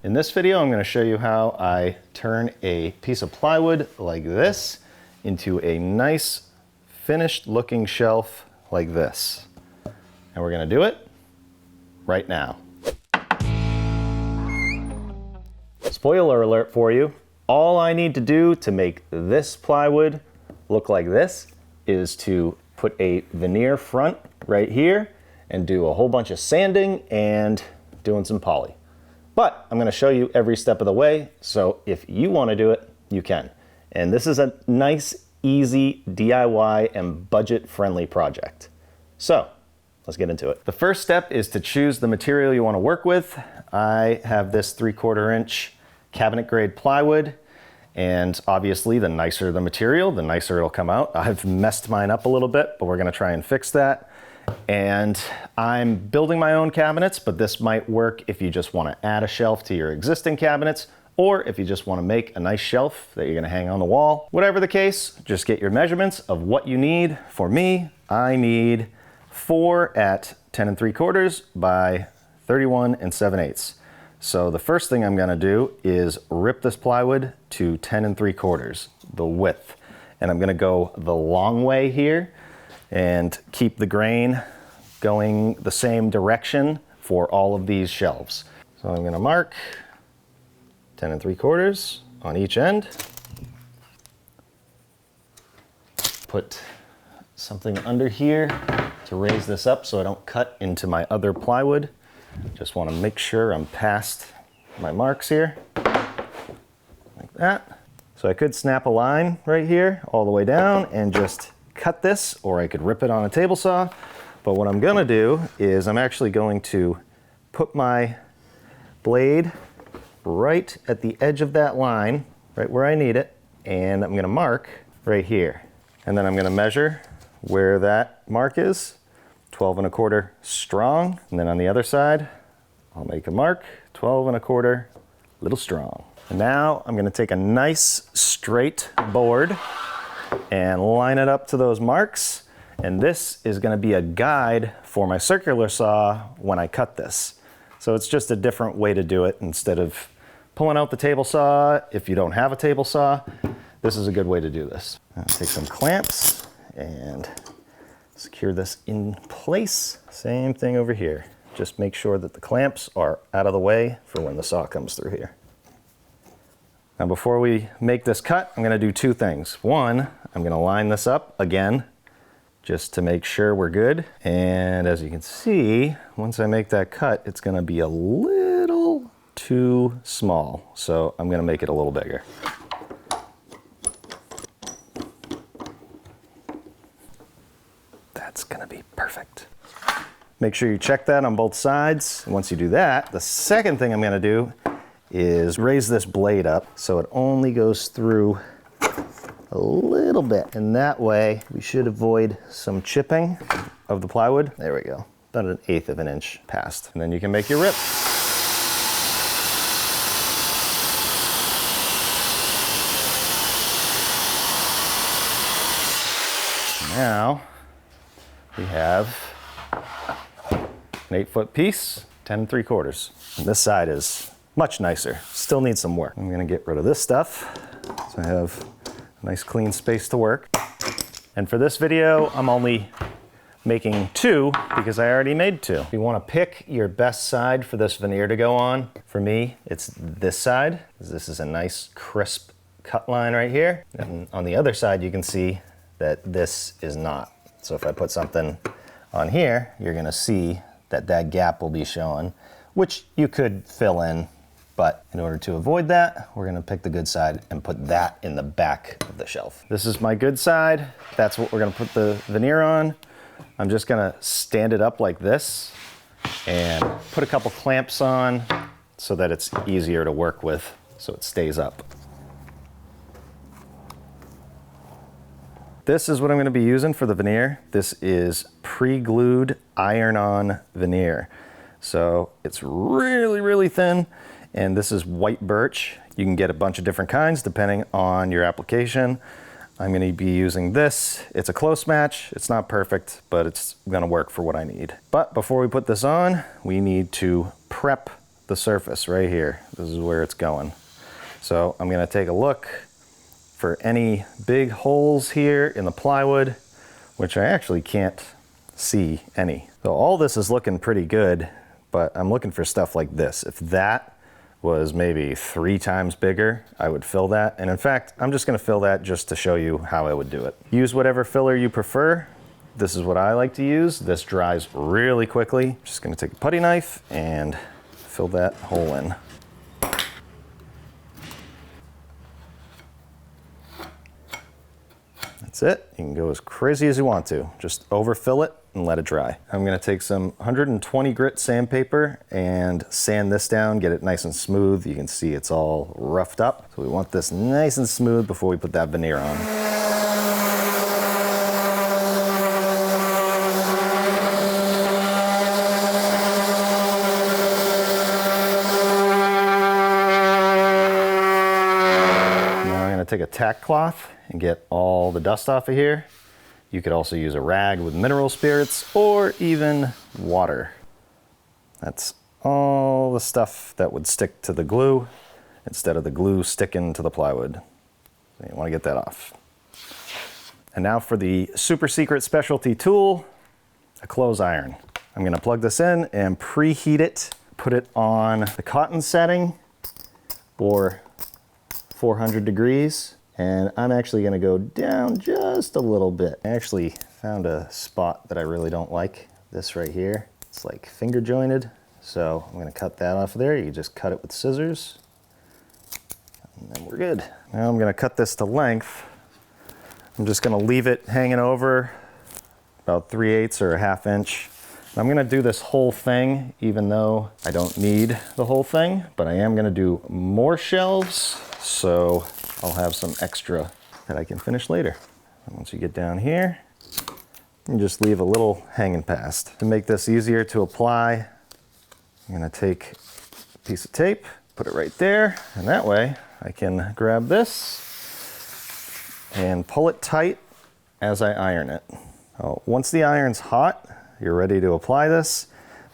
In this video, I'm going to show you how I turn a piece of plywood like this into a nice finished looking shelf like this. And we're going to do it right now. Spoiler alert for you. All I need to do to make this plywood look like this is to put a veneer front right here and do a whole bunch of sanding and doing some poly. But I'm going to show you every step of the way, so if you want to do it, you can. And this is a nice, easy DIY and budget-friendly project. So let's get into it. The first step is to choose the material you want to work with. I have this 3/4 inch cabinet grade plywood, and obviously the nicer the material, the nicer it'll come out. I've messed mine up a little bit, but we're going to try and fix that. And I'm building my own cabinets, but this might work if you just want to add a shelf to your existing cabinets, or if you just want to make a nice shelf that you're going to hang on the wall. Whatever the case, just get your measurements of what you need. For me, I need 4 at 10 3/4 by 31 7/8. So the first thing I'm going to do is rip this plywood to 10 3/4, the width. And I'm going to go the long way here and keep the grain going the same direction for all of these shelves. So I'm going to mark 10 3/4 on each end. Put something under here to raise this up so I don't cut into my other plywood. Just want to make sure I'm past my marks here, like that. So I could snap a line right here all the way down and just cut this, or I could rip it on a table saw. But what I'm going to do is I'm actually going to put my blade right at the edge of that line, right where I need it, and I'm going to mark right here. And then I'm going to measure where that mark is, 12 1/4 strong. And then on the other side, I'll make a mark, 12 1/4 little strong. And now I'm going to take a nice straight board and line it up to those marks. And this is going to be a guide for my circular saw when I cut this. So it's just a different way to do it. Instead of pulling out the table saw, if you don't have a table saw, this is a good way to do this. I'll take some clamps and secure this in place. Same thing over here. Just make sure that the clamps are out of the way for when the saw comes through here. Now before we make this cut, I'm going to do 2 things. One, I'm going to line this up again just to make sure we're good. And as you can see, once I make that cut, it's going to be a little too small. So I'm going to make it a little bigger. That's going to be perfect. Make sure you check that on both sides. Once you do that, the second thing I'm going to do is raise this blade up so it only goes through a little bit. And that way we should avoid some chipping of the plywood. There we go. About 1/8 of an inch past. And then you can make your rip. Now we have an 8-foot piece, 10 3/4. And this side is much nicer. Still needs some work. I'm gonna get rid of this stuff so I have a nice clean space to work. And for this video, I'm only making 2 because I already made 2. If you wanna pick your best side for this veneer to go on, for me, it's this side. This is a nice crisp cut line right here. And on the other side, you can see that this is not. So if I put something on here, you're gonna see that that gap will be showing, which you could fill in. But in order to avoid that, we're gonna pick the good side and put that in the back of the shelf. This is my good side. That's what we're gonna put the veneer on. I'm just gonna stand it up like this and put a couple clamps on so that it's easier to work with, so it stays up. This is what I'm gonna be using for the veneer. This is pre-glued iron-on veneer. So it's really, really thin. And this is white birch. You can get a bunch of different kinds depending on your application. I'm going to be using this. It's a close match. It's not perfect, but it's going to work for what I need. But before we put this on, we need to prep the surface right here. This is where it's going. So I'm gonna take a look for any big holes here in the plywood, which I actually can't see any. So all this is looking pretty good, but I'm looking for stuff like this. If that was maybe 3 times bigger, I would fill that. And in fact, I'm just gonna fill that just to show you how I would do it. Use whatever filler you prefer. This is what I like to use. This dries really quickly. Just gonna take a putty knife and fill that hole in. That's it. You can go as crazy as you want to. Just overfill it and let it dry. I'm gonna take some 120 grit sandpaper and sand this down, get it nice and smooth. You can see it's all roughed up. So we want this nice and smooth before we put that veneer on. Now I'm gonna take a tack cloth and get all the dust off of here. You could also use a rag with mineral spirits or even water. That's all the stuff that would stick to the glue instead of the glue sticking to the plywood. So you want to get that off. And now for the super secret specialty tool, a clothes iron. I'm going to plug this in and preheat it, put it on the cotton setting or 400 degrees. And I'm actually gonna go down just a little bit. I actually found a spot that I really don't like. This right here, it's like finger jointed. So I'm gonna cut that off of there. You just cut it with scissors. And then we're good. Now I'm gonna cut this to length. I'm just gonna leave it hanging over about 3/8 or a 1/2 inch. I'm gonna do this whole thing, even though I don't need the whole thing, but I am gonna do more shelves. So I'll have some extra that I can finish later. And once you get down here, you just leave a little hanging past. To make this easier to apply, I'm gonna take a piece of tape, put it right there, and that way I can grab this and pull it tight as I iron it. Once the iron's hot, you're ready to apply this.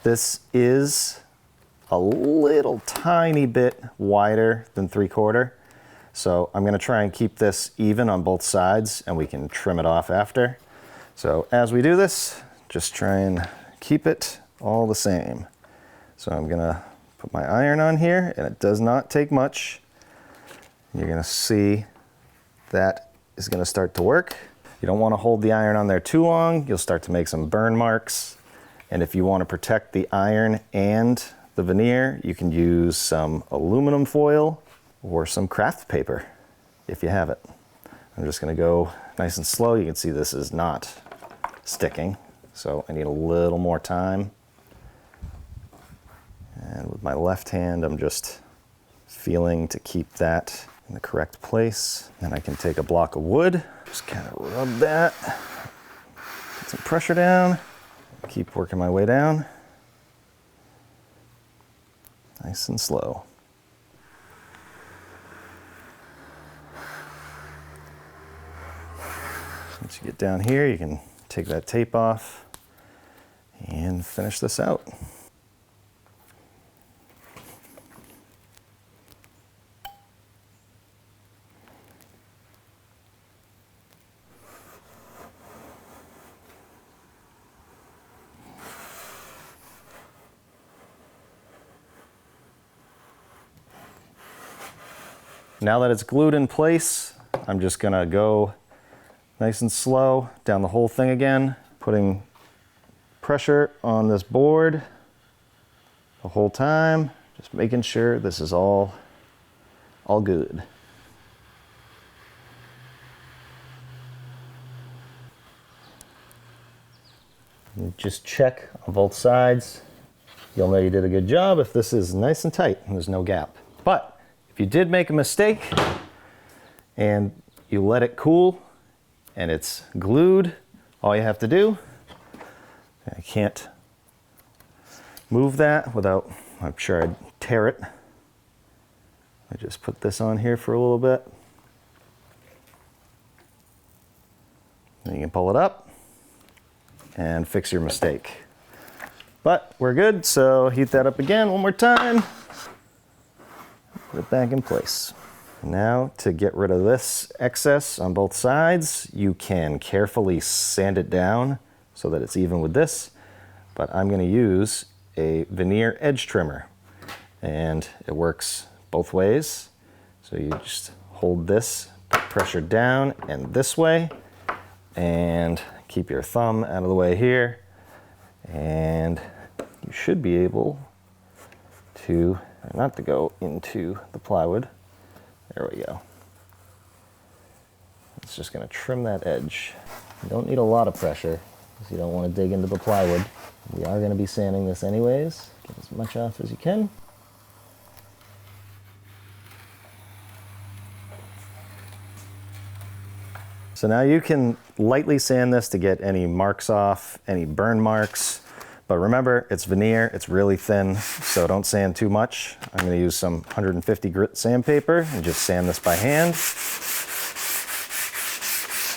This is a little tiny bit wider than 3/4. So I'm gonna try and keep this even on both sides and we can trim it off after. So as we do this, just try and keep it all the same. So I'm gonna put my iron on here and it does not take much. You're gonna see that is gonna start to work. You don't wanna hold the iron on there too long. You'll start to make some burn marks. And if you wanna protect the iron and the veneer, you can use some aluminum foil or some craft paper if you have it. I'm just gonna go nice and slow. You can see this is not sticking, so I need a little more time. And with my left hand, I'm just feeling to keep that in the correct place. Then I can take a block of wood, just kind of rub that, put some pressure down, keep working my way down. Nice and slow. Once you get down here, you can take that tape off and finish this out. Now that it's glued in place, I'm just gonna go nice and slow down the whole thing again, putting pressure on this board the whole time, just making sure this is all good. And just check on both sides. You'll know you did a good job if this is nice and tight and there's no gap. But if you did make a mistake and you let it cool and it's glued, all you have to do, I can't move that without, I'm sure I'd tear it. I just put this on here for a little bit. Then you can pull it up and fix your mistake. But we're good, so heat that up again one more time. Put it back in place. Now to get rid of this excess on both sides, you can carefully sand it down so that it's even with this, but I'm going to use a veneer edge trimmer, and it works both ways. So you just hold this, pressure down and this way, and keep your thumb out of the way here, and you should be able to, not to go into the plywood. There we go. It's just going to trim that edge. You don't need a lot of pressure because you don't want to dig into the plywood. We are going to be sanding this anyways. Get as much off as you can. So now you can lightly sand this to get any marks off, any burn marks. But remember, it's veneer, it's really thin, so don't sand too much. I'm going to use some 150 grit sandpaper and just sand this by hand.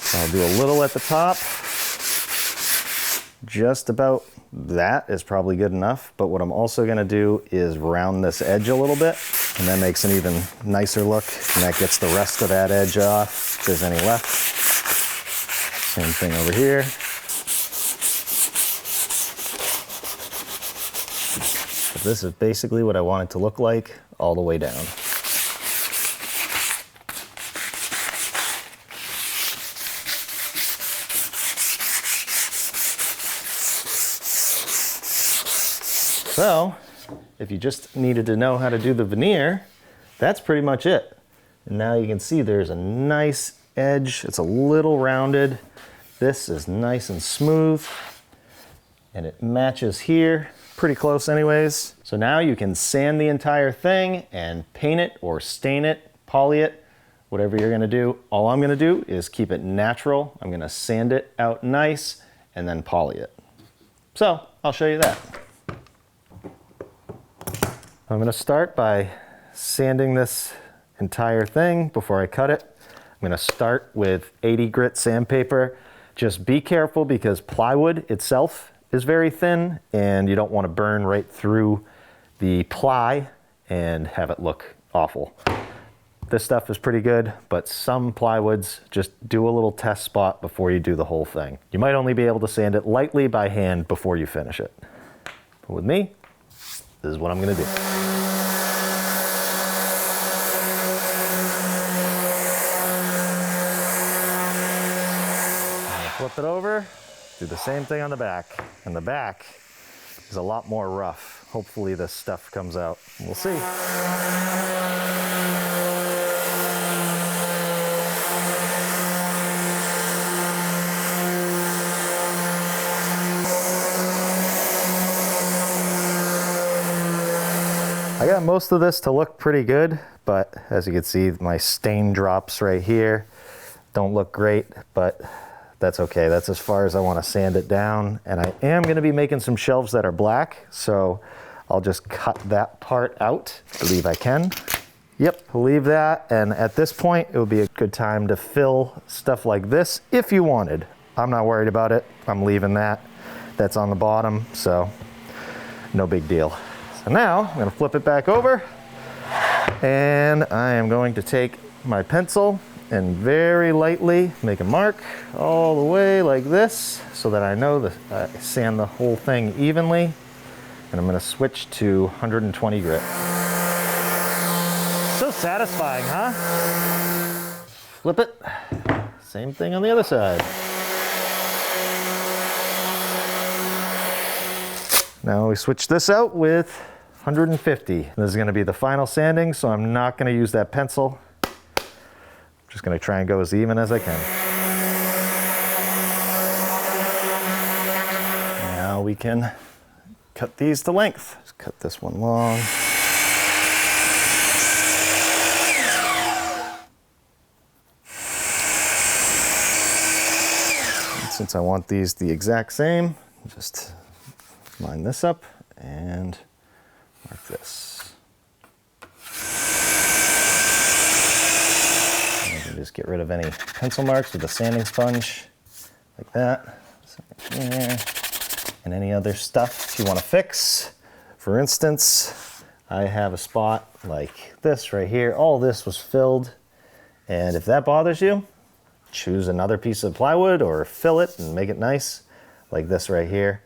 So I'll do a little at the top. Just about that is probably good enough. But what I'm also going to do is round this edge a little bit, and that makes an even nicer look, and that gets the rest of that edge off if there's any left. Same thing over here. This is basically what I want it to look like all the way down. So, if you just needed to know how to do the veneer, that's pretty much it. And now you can see there's a nice edge. It's a little rounded. This is nice and smooth, and it matches here. Pretty close anyways. So now you can sand the entire thing and paint it or stain it, poly it, whatever you're gonna do. All I'm gonna do is keep it natural. I'm gonna sand it out nice and then poly it. So I'll show you that. I'm gonna start by sanding this entire thing before I cut it. I'm gonna start with 80 grit sandpaper. Just be careful because plywood itself is very thin and you don't want to burn right through the ply and have it look awful. This stuff is pretty good, but some plywoods, just do a little test spot before you do the whole thing. You might only be able to sand it lightly by hand before you finish it. But with me, this is what I'm gonna do. Flip it over. Do the same thing on the back, and the back is a lot more rough. Hopefully this stuff comes out. We'll see. I got most of this to look pretty good, but as you can see, my stain drops right here don't look great, but that's okay. That's as far as I want to sand it down. And I am going to be making some shelves that are black, so I'll just cut that part out. I believe I can. Yep, leave that. And at this point, it would be a good time to fill stuff like this if you wanted. I'm not worried about it. I'm leaving that. That's on the bottom, so no big deal. So now I'm going to flip it back over, and I am going to take my pencil and very lightly make a mark all the way like this so that I know that I sand the whole thing evenly. And I'm going to switch to 120 grit. So satisfying, huh? Flip it. Same thing on the other side. Now we switch this out with 150. This is going to be the final sanding, so I'm not going to use that pencil. Just going to try and go as even as I can. Now we can cut these to length. Just cut this one long. And since I want these the exact same, just line this up and mark this. Just get rid of any pencil marks with a sanding sponge, like that. So there. and any other stuff you want to fix. For instance, I have a spot like this right here. All this was filled, and if that bothers you, choose another piece of plywood or fill it and make it nice, like this right here.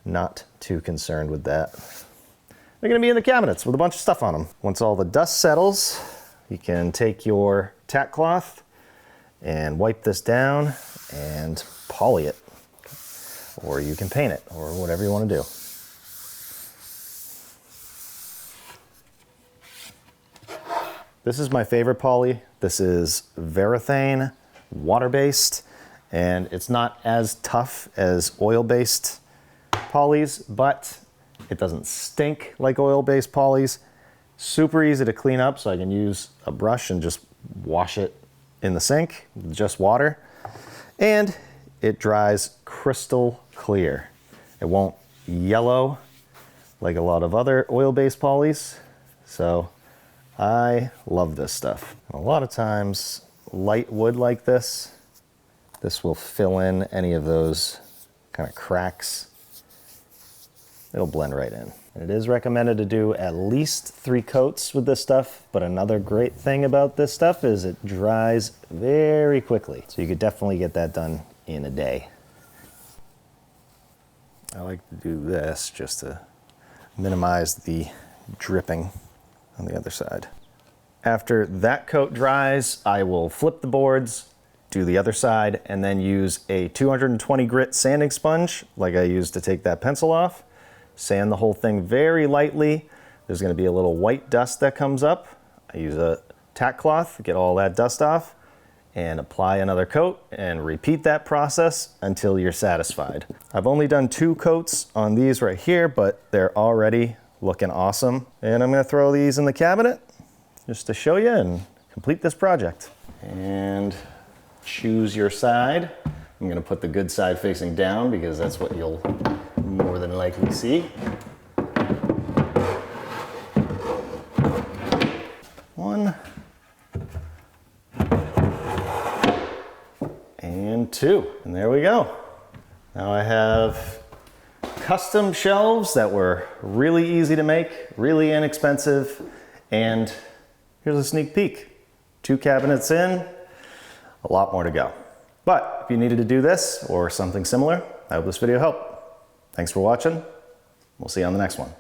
Not too concerned with that. They're gonna be in the cabinets with a bunch of stuff on them. Once all the dust settles, you can take your tack cloth and wipe this down and poly it. Or you can paint it, or whatever you want to do. This is my favorite poly. This is Varathane, water-based, and it's not as tough as oil-based polys, but it doesn't stink like oil-based polys. Super easy to clean up, so I can use a brush and just wash it in the sink with just water. And it dries crystal clear. It won't yellow like a lot of other oil-based polys. So I love this stuff. A lot of times, light wood like this will fill in any of those kind of cracks. It'll blend right in. It is recommended to do at least 3 coats with this stuff, but another great thing about this stuff is it dries very quickly. So you could definitely get that done in a day. I like to do this just to minimize the dripping on the other side. After that coat dries, I will flip the boards, do the other side, and then use a 220 grit sanding sponge like I used to take that pencil off. Sand the whole thing very lightly. There's going to be a little white dust that comes up. I use a tack cloth, get all that dust off, and apply another coat and repeat that process until you're satisfied. I've only done 2 coats on these right here, but they're already looking awesome. And I'm going to throw these in the cabinet just to show you and complete this project. And choose your side. I'm going to put the good side facing down because that's what you'll more than likely see. 1 and 2, and there we go. Now I have custom shelves that were really easy to make, really inexpensive, and here's a sneak peek. 2 cabinets in, a lot more to go. But if you needed to do this or something similar, I hope this video helped. Thanks for watching. We'll see you on the next one.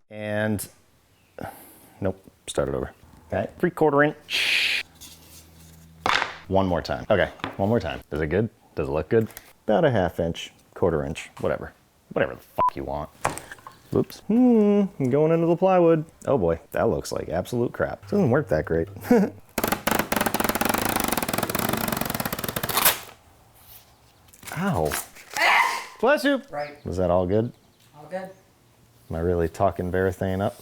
And, nope, start it over. Okay, 3/4 inch. One more time. Okay, one more time. Is it good? Does it look good? About a 1/2 inch, 1/4 inch, whatever. Whatever the fuck you want. Oops. I'm going into the plywood. Oh boy, that looks like absolute crap. Doesn't work that great. Ow. Bless you. Right. Was that all good? All good. Am I really talking Varathane up?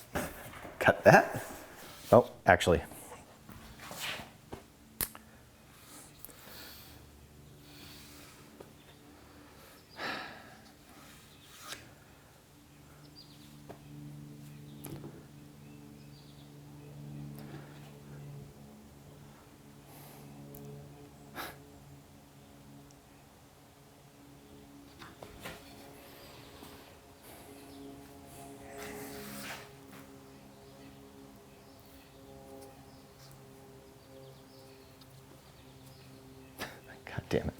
Cut that. Oh, actually. God damn it.